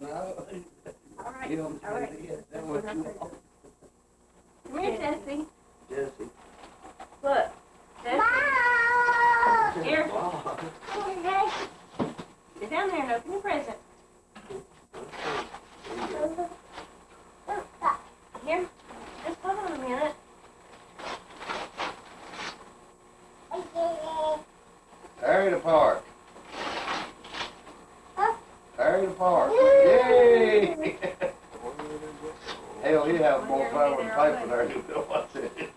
No. All right. You don't All right. say it. That's what you want. Come here, Jessie. Jesse. Look. Jessie. Here. Wow. Get down there and open your present. Here. Just hold on a minute. Tear it apart. Tear it apart. Yay! Hell, you have more fun with paper there than what's in it.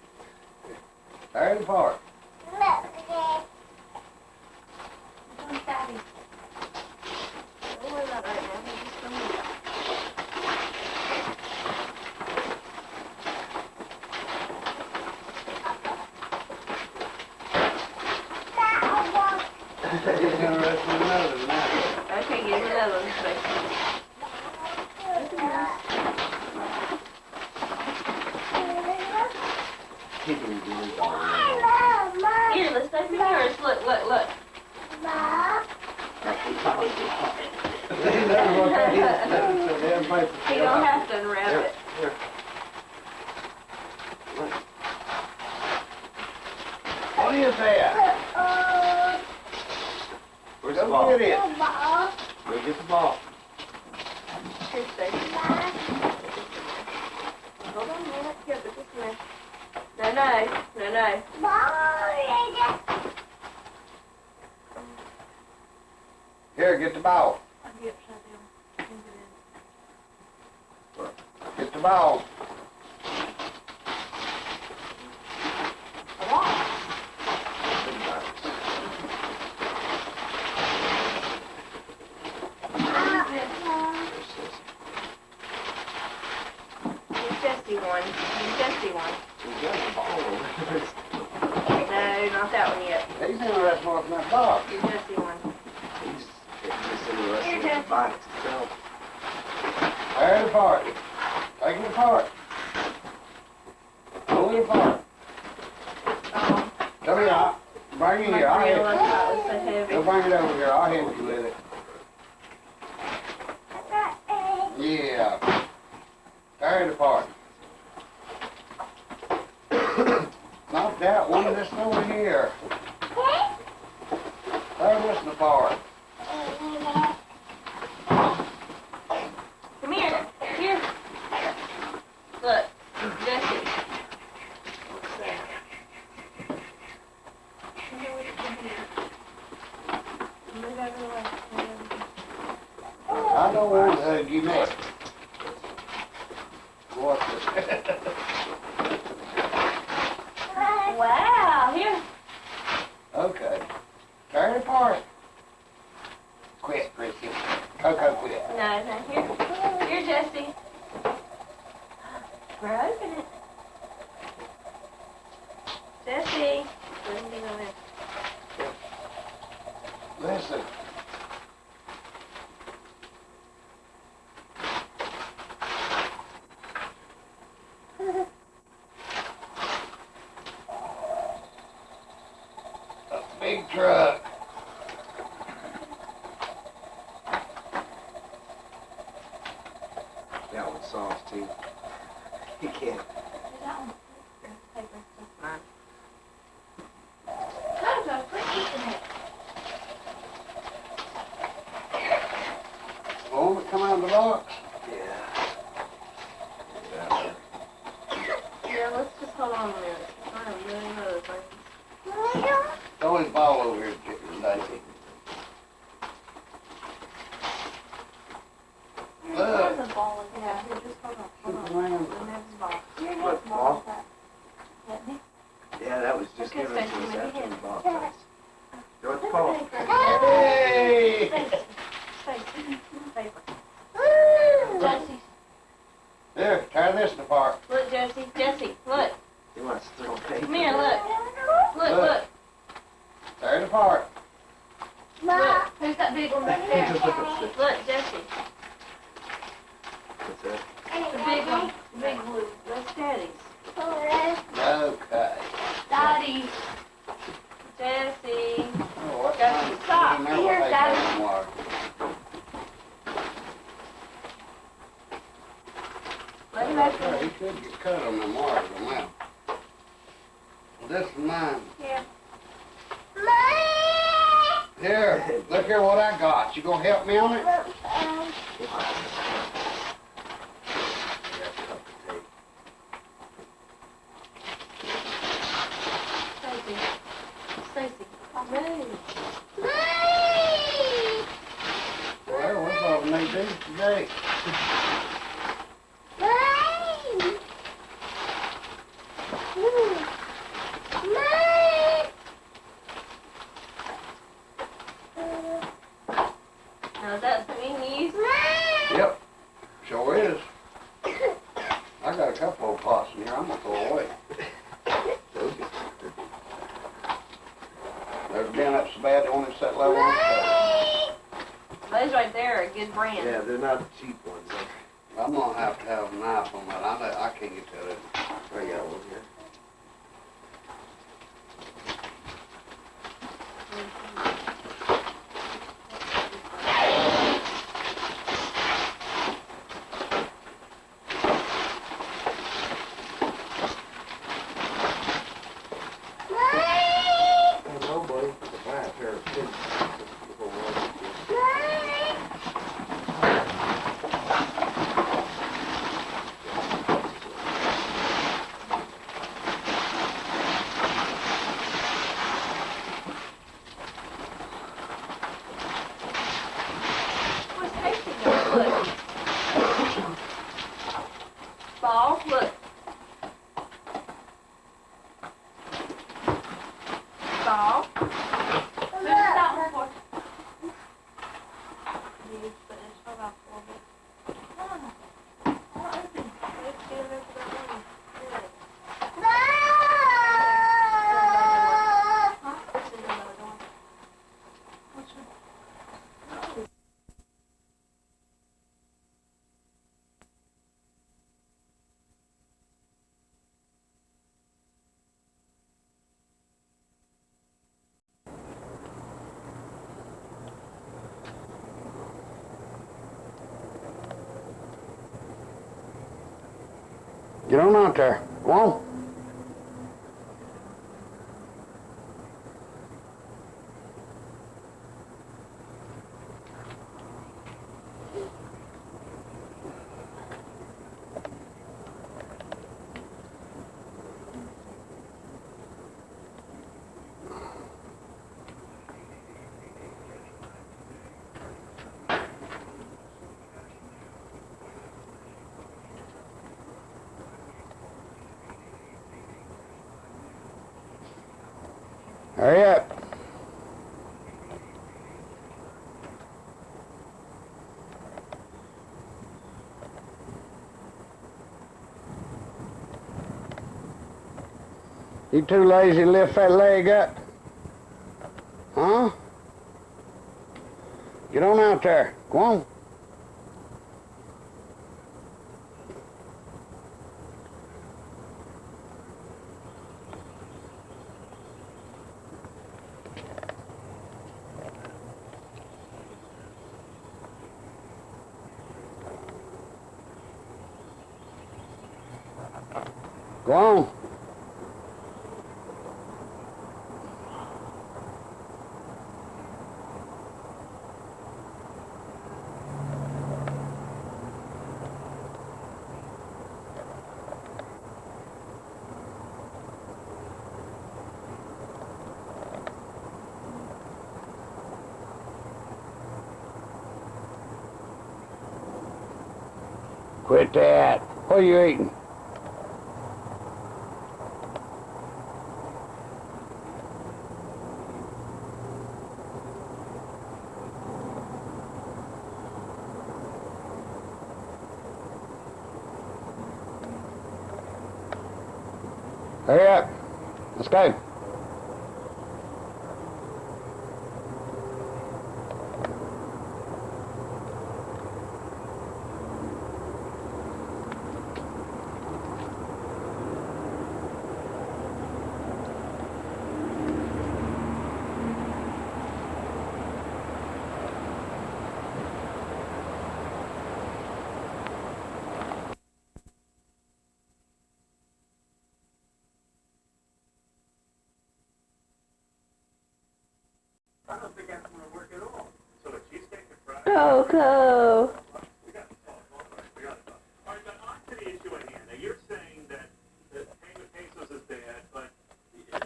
Tear it apart. Daddy. Don't worry about it right now. Just come here. He's interested in another than that. Okay, give me another one. He can do it all right. Here, let's open yours. Look, look, look. He knows what that is. That's a damn paper. You don't have to unwrap it. Here. What is that? Where's the Go ball? get it. Go get the ball. Here, Stacie. Hold on a minute. Here, put this in there. No, no, no, no. Here, get the ball. I'll get upside down. Get the ball. Jessie one. Jessie one. We got the ball over. No, not that one yet. He's interested more in that box. Your Jessie one. He's interested in the box itself. Tear it apart. Take it apart. Pull it apart. Come here. Bring it My here. I'll grill, I help thought was so you. heavy. Go bring it over here. I'll help you with it. Yeah. Tear it apart. Not that one. This over here. Tear this apart. Come here. Here. Look. Jessie. What's that? Move out of the way. I don't want to hug you next. Watch this. Wow. Here. Okay. Tear it apart. Quit, Chrissy. Coco, quit. No, no. Here. Here, Jessie. We're open it. Jessie. Let me go in. Listen. A big truck. That one's soft too. He can't. That one. Paper. That's mine. Jojo, quit eating it. Won't it come out of the box? Yeah. Yeah, let's just hold on a minute. I have a million other things. Throw his ball over here, Stacie. Look. There's a ball in here. Here, just hold on. Hold on. Superman. And there's a ball. Here, What, there's ball? Let me. Yeah, that was just Okay, given to Stacie, us maybe after hit the it. ball place. George Paul. Hey! Stacie, paper. Jessie, Here, tear this apart. look, Jessie. Jessie, look. He wants to throw paper. Come here, look. Look, look. Tear it apart. Look. Who's that big one back there? What's Look, Jessie. that? The big one. The big blue. That's Daddy's. Okay. Daddy. Jessie. Oh, what Got kind some of- socks. you never Here, take Daddy. that one, Mark. back there. in. He should get cut on them wires on that. Well, this is mine. Yeah. Here, look here what I got. You gonna help me on it? Stacie, move. Well, what's all we need to do today? Now is that something you use? Yep, sure is. I got a couple of pots in here I'm gonna throw away. There's been up so bad they won't even set level on the stove. Those right there are a good brand. Yeah, they're not the cheap ones. I'm gonna have to have a knife on that. I can't get to it. I got one here. Hello, buddy. Buy a pair of pins before one. What's tasting those? Look. Ball, look. Ball. Who's that one for? You put this one off a little bit. Let's get it over that one. Huh? This is another one. Which one? Get on out there. Come on. Hurry up. You too lazy to lift that leg up? Huh? Get on out there. Come on. Go on. Quit that. What are you eating? Hurry up. Let's go. have to work at all. So a cheesecake and fries. Coco. We got to talk. All right, but on to the issue at hand. Now, you're saying that paying with pesos is bad, but,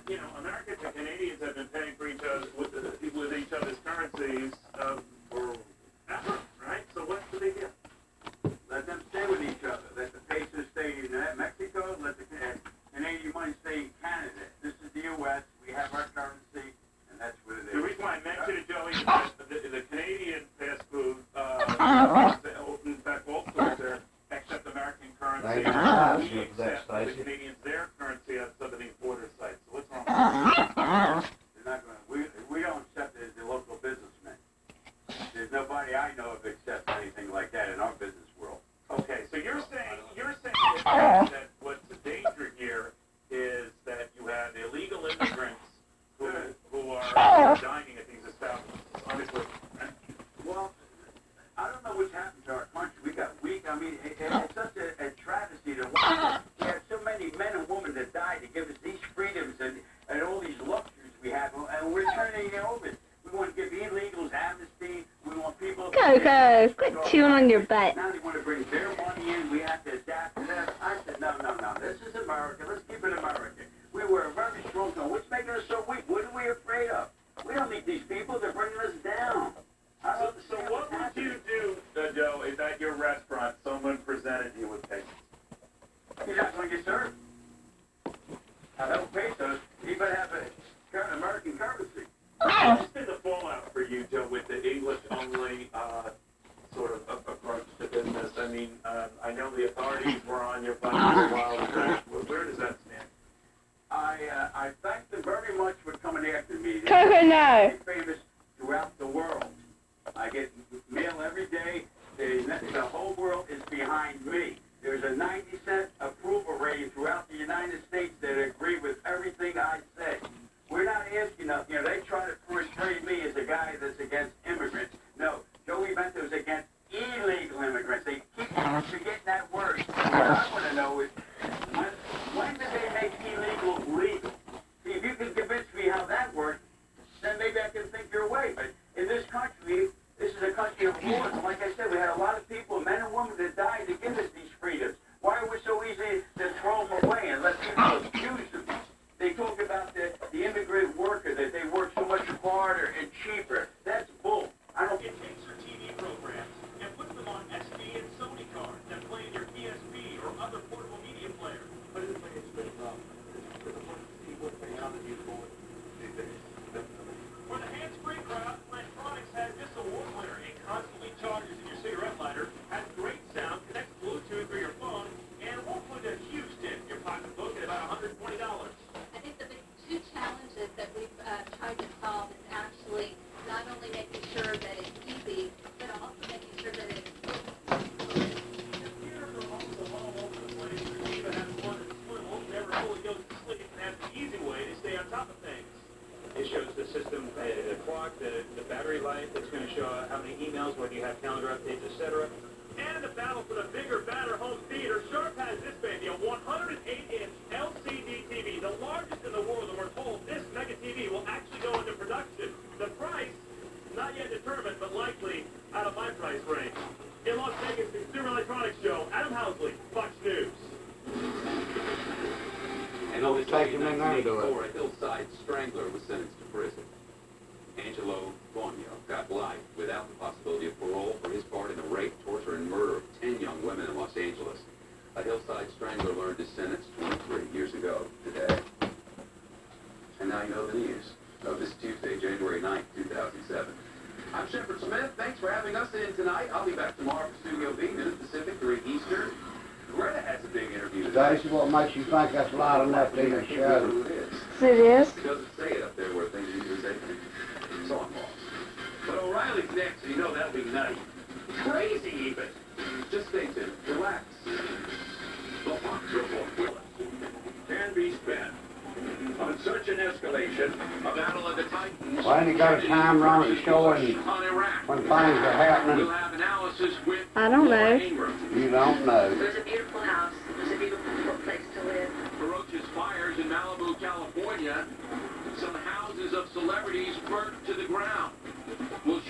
you know, Americans and Canadians have been paying for each other with each other's currencies forever, right? So what's the big deal? Let them stay with each other. Let the pesos stay in Mexico. Let the Canadian money stay in Canada. This is the U.S. We have our currency, and that's what it is. The reason why I mentioned it, Joey, is that the Canadian fast food, in fact, all stores there accept American currency. We accept the Canadians their currency at some of these border sites. So what's wrong? They're not going to. We don't accept it as the local businessmen. There's nobody I know of accepts anything like that in our business world. Okay, so you're saying that what's the danger here is that you have illegal immigrants who are dining at these establishments unequivocally, right? Well, I don't know what's happened to our country. We got weak. I mean, it's such a travesty to watch. We have so many men and women that died to give us these freedoms and all these luxuries we have, and we're turning it over. We want to give illegals amnesty. We want people. Coco, quit chewing on your butt. Now they want to bring their money in. We have to adapt to them. I said, no. This is America. Let's keep it American. We were a very strong country. What's making us so weak? What are we afraid of? We don't need these people. They're bringing us down. So what would you do, Joe, if at your restaurant someone presented you with pesos? He's not going to get served. Now, those pesos, he better have a American currency. What's been the fallout for you, Joe, with the English-only sort of approach to business? I mean, I know the authorities were on your butt for a while. Where does that stand? I thank them very much for coming after me. Coco, no. I'm famous throughout the world. I get mail every day. The whole world is behind me. There's a 90% approval rating throughout the United States that agree with everything I say. We're not asking enough. You know, they try to portray me as a guy that's against immigrants. No, Joey Bento's against illegal immigrants. They keep forgetting that word. What I want to know is, when did they make illegal legal? See, if you can convince me how that works, then maybe I can think your way. But in this country, this is a country of wars. Like I said, we had a lot of people, men and women, that died to give us these freedoms. Why are we so easy to throw them away and let people abuse them? They talk about the immigrant worker, that they work so much harder and cheaper. That's bull. I don't It takes your TV programs and puts them on SD and Sony cards that play in your PSP or other portable media player. But it's been a problem. Because I want to see what's beyond the useful these days. Definitely. For the hands-free crowd, Plantronics has this award winner. It constantly charges in your cigarette lighter, has great sound, connects Bluetooth through your phone, and won't put a huge dent in your pocketbook at about $120. I think the big two challenges that we've tried to solve is actually not only making sure that it's easy, but also making sure that it's Computers are also all over the place. There's even has one that's swivel, never fully goes to sleep, and has the easy way to stay on top of things. It shows the system, the clock, the battery life. It's going to show how many emails, whether you have calendar updates, etc. And in the battle for the bigger, badder home theater, Sharp has this baby, a 108-inch LCD TV, the largest in the world, and we're told this mega TV will actually go into production. The price, not yet determined, but likely out of my price range. In Las Vegas, Consumer Electronics Show, Adam Housley, Fox News. And on this day in 1984, a hillside strangler was sentenced to prison. Angelo Bonio got life without the possibility of parole for his part in the rape, torture, and murder of 10 young women in Los Angeles. A hillside strangler learned his sentence 23 years ago today. And now you know the news of this Tuesday, January 9th, 2007. I'm Shepard Smith. Thanks for having us in tonight. I'll be back tomorrow for Studio B, noon Pacific, 3 Eastern. Greta has a big interview today. Stacie, what makes you think that's loud enough to even show? Who it is. It is. It doesn't say it up there where things usually say so I'm lost. But O'Reilly's next, and you know that'll be nutty. Crazy even. Just stay tuned. Relax. The Fox Report will can be spent on such an escalation, a battle of the Titans. Why didn't you go to time wrong to showing on Iraq. when things are happening? We'll have analysis with I don't know. Laura Ingram. You don't know. There's a beautiful house. There's a beautiful place to live. Ferocious fires in Malibu, California. Some houses of celebrities burnt to the ground.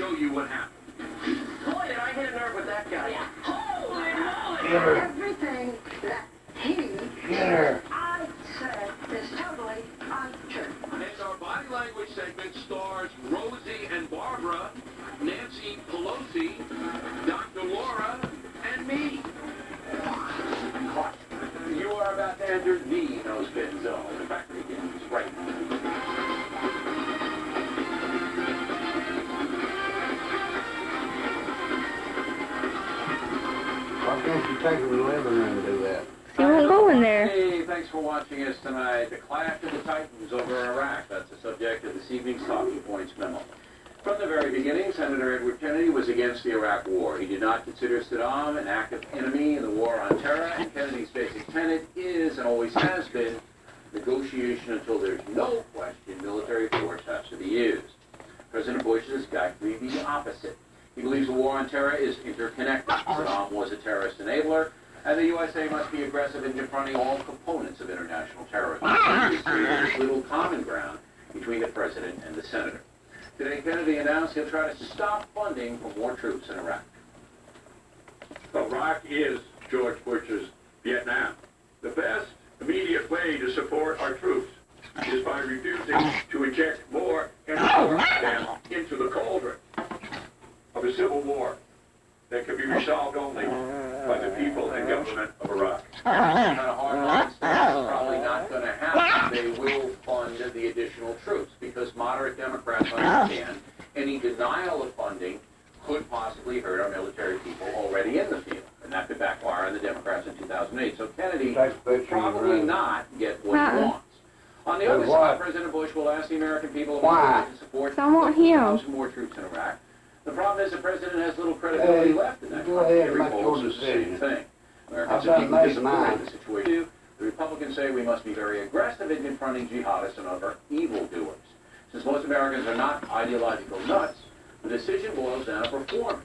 show you what happened. Boy, did I hit a nerve with that guy. Holy moly! Get her. Everything that he, Get her. I said, is totally untrue. And our body language segment stars Rosie and Barbara, Nancy Pelosi, Dr. Laura, and me. You are about to enter the no-spin zone. The factory begins right now. Why can't you take her to the living room and do that? You won't go in there. Hey, thanks for watching us tonight. The Clash of the Titans over Iraq. That's the subject of this evening's Talking Points memo. From the very beginning, Senator Edward Kennedy was against the Iraq War. He did not consider Saddam an active enemy in the war on terror, and Kennedy's basic tenet is, and always has been, negotiation until there's no question military force has to be used. President Bush is exactly the opposite. He believes the war on terror is interconnected. Saddam was a terrorist enabler, and the USA must be aggressive in confronting all components of international terrorism. There's little common ground between the president and the senator. Today, Kennedy announced he'll try to stop funding for more troops in Iraq. Iraq is George Bush's Vietnam. The best immediate way to support our troops is by refusing to inject more and more of them into the cauldron of a civil war that can be resolved only by the people and government of Iraq. Kind of hard lines, that's probably not going to happen. They will fund the additional troops because moderate Democrats understand any denial of funding could possibly hurt our military people already in the field, and that could backfire on the Democrats in 2008. So Kennedy will probably not get what he wants. On the other side, President Bush will ask the American people if Why? to support I want him. 1,000 more troops in Iraq. The problem is the president has little credibility left in that Go country. ahead and Every make poll your says the same decision. thing. Americans I've are done deeply made disappointed mine. in the situation. The Republicans say we must be very aggressive in confronting jihadists and other evildoers. Since most Americans are not ideological nuts, the decision boils down to performance.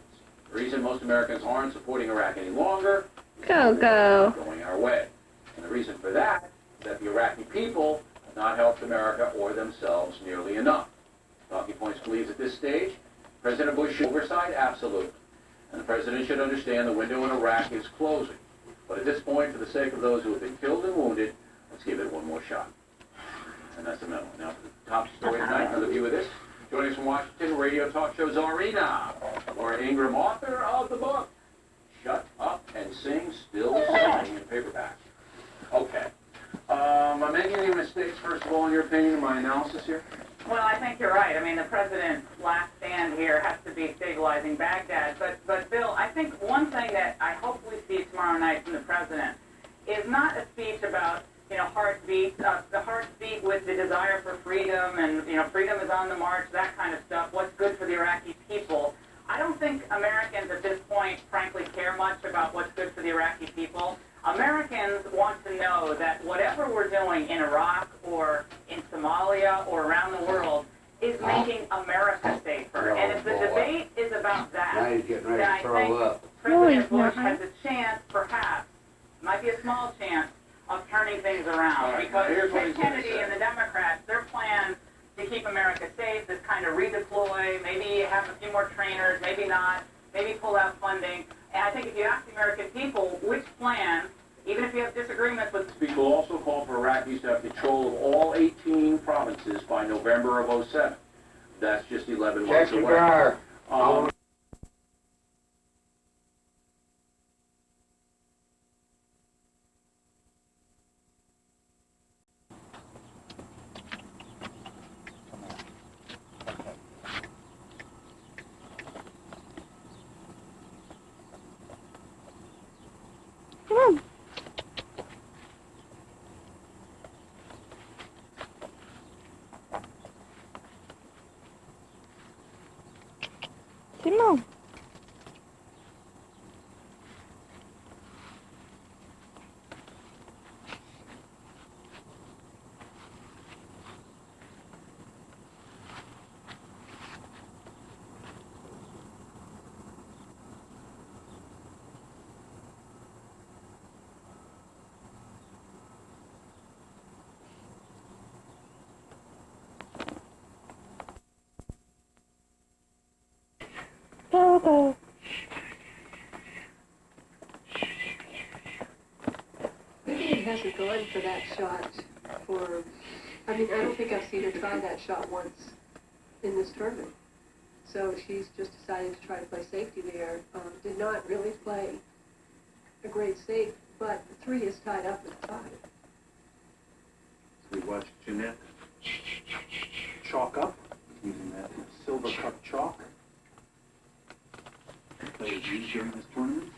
The reason most Americans aren't supporting Iraq any longer is Go, because go. it's not going our way. And the reason for that is that the Iraqi people have not helped America or themselves nearly enough. Talking Points believes at this stage, President Bush should oversight, absolutely. And the president should understand the window in Iraq is closing. But at this point, for the sake of those who have been killed and wounded, let's give it one more shot. And that's the memo. Now for the top story tonight, another view of this. Joining us from Washington, radio talk show Czarina, Laura Ingram, author of the book, Shut Up and Sing, Still Singing in paperback. Okay. Am I making any mistakes, first of all, in your opinion, in my analysis here? Well, I think you're right. I mean, the president's last stand here has to be stabilizing Baghdad. But Bill, I think one thing that I hope we see tomorrow night from the president is not a speech about, heartbeat, the heartbeat with the desire for freedom and, freedom is on the march, that kind of stuff, what's good for the Iraqi people. I don't think Americans at this point, frankly, care much about what's good for the Iraqi people. Americans want to know that whatever we're doing in Iraq or in Somalia or around the world is making America safer. And if the debate is about Now that, he's getting ready then to I throw think up. President Bush has a chance, perhaps, might be a small chance, of turning things around. All right, Because here's what Ted he's gonna Kennedy say. and the Democrats, their plan to keep America safe is kind of redeploy, maybe have a few more trainers, maybe not, maybe pull out funding. And I think if you ask the American people which plan, even if you have disagreements with... Speech will also call for Iraqis to have control of all 18 provinces by November of 07. That's just 11 Check months your away. dryer. Come on. Sit hasn't gone for that shot for, I mean, I don't think I've seen her try that shot once in this tournament. So she's just decided to try to play safety there. Did not really play a great safe, but the 3 is tied up at 5. So we watched Jeanette chalk up using that silver cup chalk. Players used during this tournament.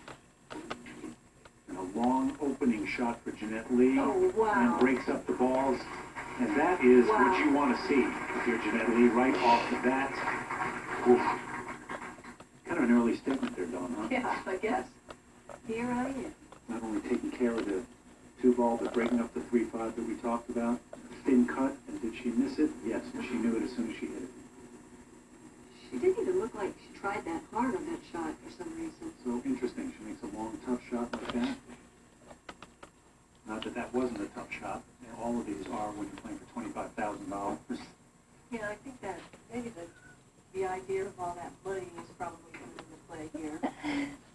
And a long opening shot for Jeanette Lee. Oh, wow. And breaks up the balls. And that is what you want to see. Here, Jeanette Lee, right off the bat. Oof. Kind of an early statement there, Dawn, huh? Yeah, I guess. Here I am. Not only taking care of the 2-ball, but breaking up the 3-5 that we talked about. Thin cut, and did she miss it? Yes, and she knew it as soon as she hit it. She didn't even look like she tried that hard on that shot for some reason. So interesting. She makes a long, tough shot like that. Not that that wasn't a tough shot. And all of these are when you're playing for $25,000. Yeah, I think that maybe the idea of all that money is probably coming into play here.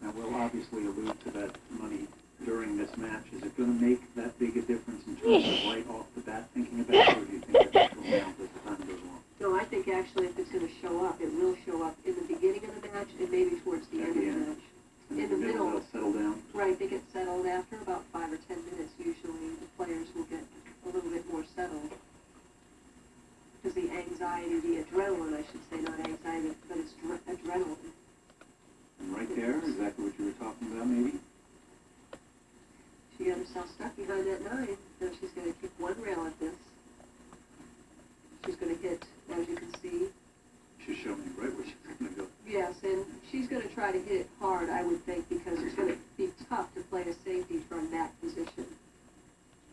Now, we'll obviously allude to that money during this match. Is it going to make that big a difference in terms of right off the bat thinking about it, or do you think that will count as the time goes along? No, I think actually if it's going to show up, it will show up in the beginning of the match and maybe towards the end of the match. And in the middle, they'll settle down. Right, they get settled after about 5 or 10 minutes usually. The players will get a little bit more settled. Because the anxiety, the adrenaline, I should say, not anxiety, but it's adrenaline. And right there, exactly what you were talking about, maybe? She got herself stuck behind that 9. Now she's going to kick 1 rail at this. She's going to hit, as you can see. She's showing me right where she's going to go. Yes, and she's going to try to hit it hard, I would think, because it's going to be tough to play a safety from that position.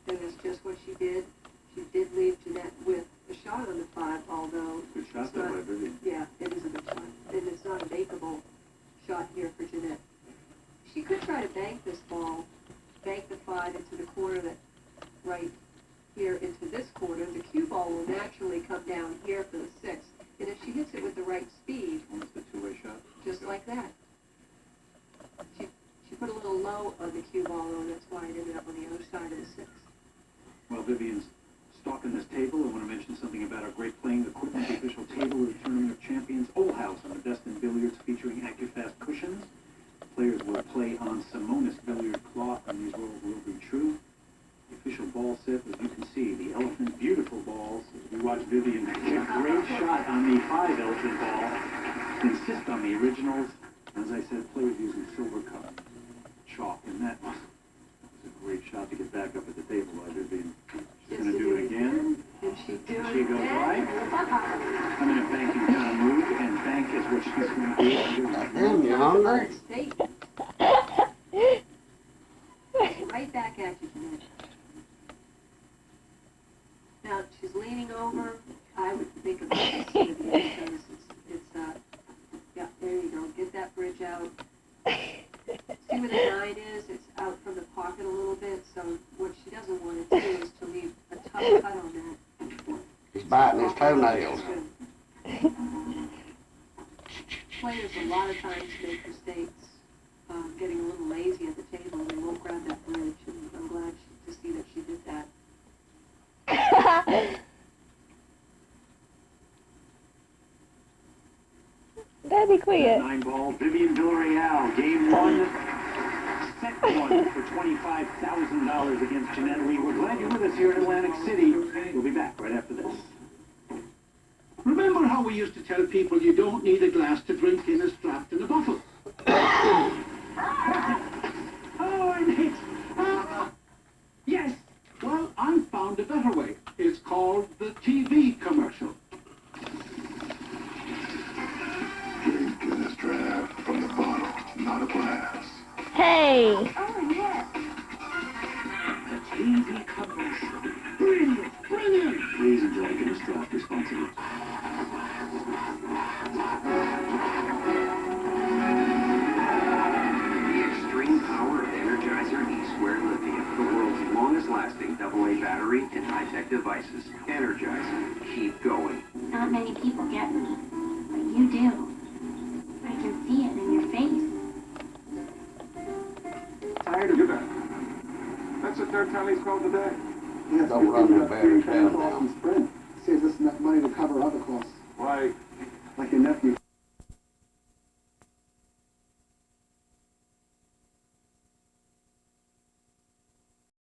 And that's just what she did. She did leave Jeanette with a shot on the 5, although... Good shot that way, Vivian. Yeah, it is a good shot. And it's not a makeable shot here for Jeanette. She could try to bank this ball, bank the 5 into the corner that right here into this corner. The cue ball will naturally come down here for the 6. And if she hits it with the right speed... Almost a 2-way shot. Just like that. She put a little low on the cue ball, though, that's why it ended up on the other side of the 6. While Vivian's stalking this table, I want to mention something about our great playing equipment. The official table of the Tournament of Champions, Old House on the best in billiards, featuring AccuFast cushions. Players will play on Simonis billiard cloth, and these rules will be true. The official ball set, as you can see, the elephant, beautiful balls. As we watch Vivian make a great shot on the 5 elephant ball. Insist on the originals. As I said, players using silver cup chalk, and that was a great shot to get back up at the table by Vivian. She's going to do it again. And she goes right. I'm in a banking kind of mood, and bank is what she's going to do. Damn, you hungry? Right back at you, Jeanette. Now, she's leaning over. I would think of this because yeah, there you go. Get that bridge out. See where the 9 is? It's out from the pocket a little bit, so what she doesn't want to do is to leave a tough cut on that. He's biting his toenails. Players a lot of times make mistakes, getting a little lazy at the table. They won't grab that bridge, and I'm glad to see that she did that. Daddy, quit. 9-ball, Vivian Villarreal, game 1, set 1 for $25,000 against Jeanette Lee. We're glad you're with us here in Atlantic City. We'll be back right after this. Remember how we used to tell people you don't need a glass to drink in as draft in a bottle? Oh, I need... Yes. Well, I found a better way. It's called the TV commercial. Drink in this draft from the bottle, not a glass. Hey! Oh, yes. The TV commercial. Brilliant! Brilliant! Please enjoy this draft responsibly. The extreme power of Energizer E-Squared Lithium, the world's longest-lasting AA battery and high-tech devices. Energizer, keep going. Not many people get me, but you do. I can see it in your face. Tired of your back. That's the third time he's called today. Yes, Don't run them batteries down now. Sprint. Saves us enough money to cover other costs. Why,